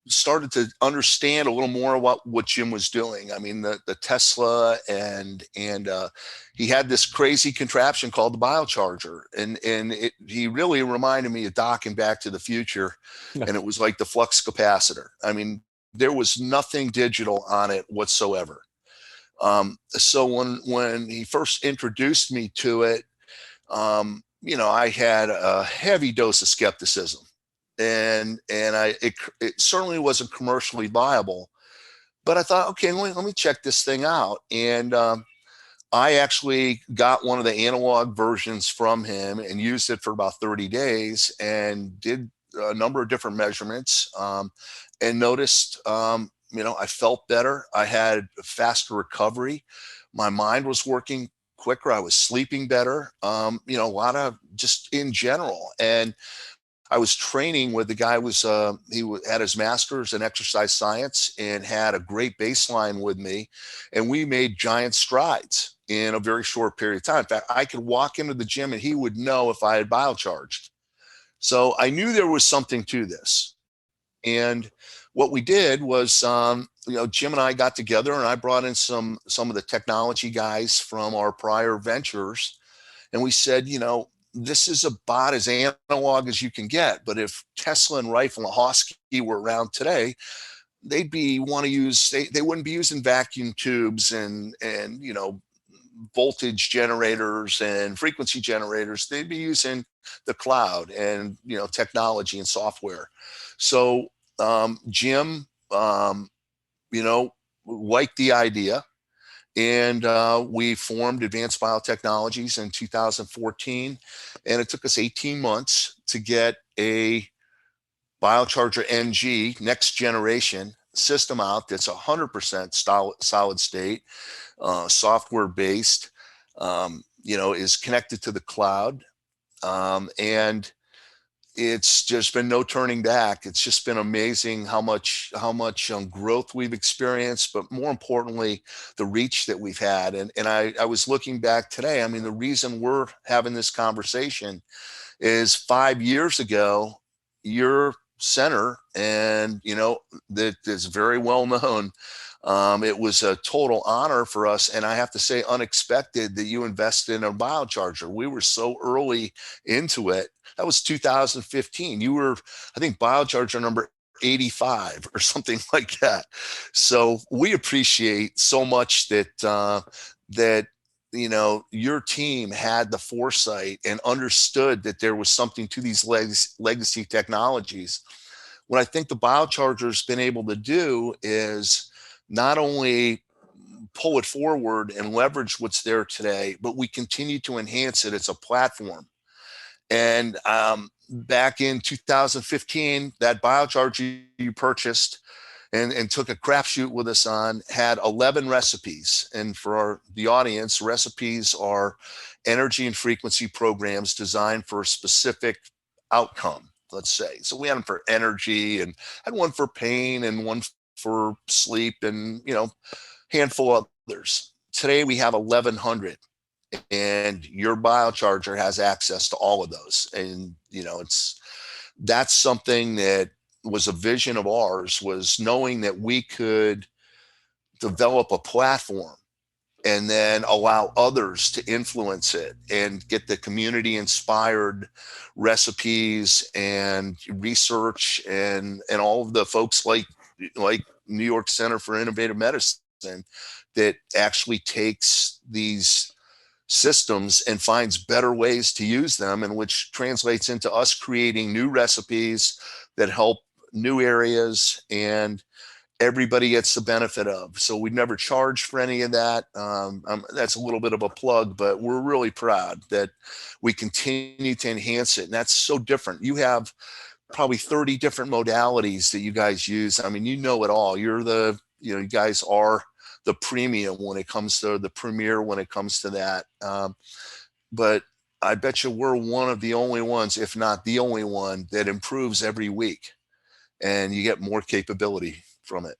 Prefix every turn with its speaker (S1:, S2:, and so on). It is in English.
S1: started to understand a little more about what Jim was doing. I mean, the Tesla and he had this crazy contraption called the BioCharger, and he really reminded me of Doc and Back to the Future, and it was like the flux capacitor. I mean, there was nothing digital on it whatsoever. So when he first introduced me to it, I had a heavy dose of skepticism, and it certainly wasn't commercially viable. But I thought, okay, let me check this thing out, and I actually got one of the analog versions from him and used it for about 30 days and did a number of different measurements, and noticed, I felt better. I had faster recovery. My mind was working quicker. I was sleeping better. A lot of just in general. And I was training with the guy had his master's in exercise science and had a great baseline with me, and we made giant strides in a very short period of time. In fact, I could walk into the gym and he would know if I had biocharged. So I knew there was something to this. And what we did was, Jim and I got together, and I brought in some of the technology guys from our prior ventures, and we said, this is about as analog as you can get. But if Tesla and Rife and Lahosky were around today, they wouldn't be using vacuum tubes and voltage generators and frequency generators. They'd be using the cloud and technology and software. So Jim, liked the idea, and we formed Advanced Biotechnologies in 2014, and it took us 18 months to get a BioCharger NG next generation system out that's 100% solid state, software based, is connected to the cloud, and it's just been no turning back. It's just been amazing how much growth we've experienced, but more importantly, the reach that we've had. And I was looking back today. I mean, the reason we're having this conversation is 5 years ago, your center, and that is very well known. It was a total honor for us, and I have to say, unexpected that you invested in a biocharger. We were so early into it. That was 2015. You were, I think, biocharger number 85 or something like that. So we appreciate so much that your team had the foresight and understood that there was something to these legacy technologies. What I think the biocharger's been able to do is not only pull it forward and leverage what's there today, but we continue to enhance it as a platform. And back in 2015, that biocharger you purchased and took a crapshoot with us on had 11 recipes. And for the audience, recipes are energy and frequency programs designed for a specific outcome, let's say. So we had them for energy, and had one for pain, and one for sleep, and handful of others. Today we have 1100, and your biocharger has access to all of those. And that's something that was a vision of ours, was knowing that we could develop a platform and then allow others to influence it and get the community inspired recipes and research, and all of the folks like New York Center for Innovative Medicine that actually takes these systems and finds better ways to use them, and which translates into us creating new recipes that help new areas, and everybody gets the benefit of. So we never charge for any of that. That's a little bit of a plug, but we're really proud that we continue to enhance it. And that's so different. You have probably 30 different modalities that you guys use. I mean, it all. You guys are the premium when it comes to the premier, when it comes to that. But I bet you we're one of the only ones, if not the only one, that improves every week, and you get more capability from it.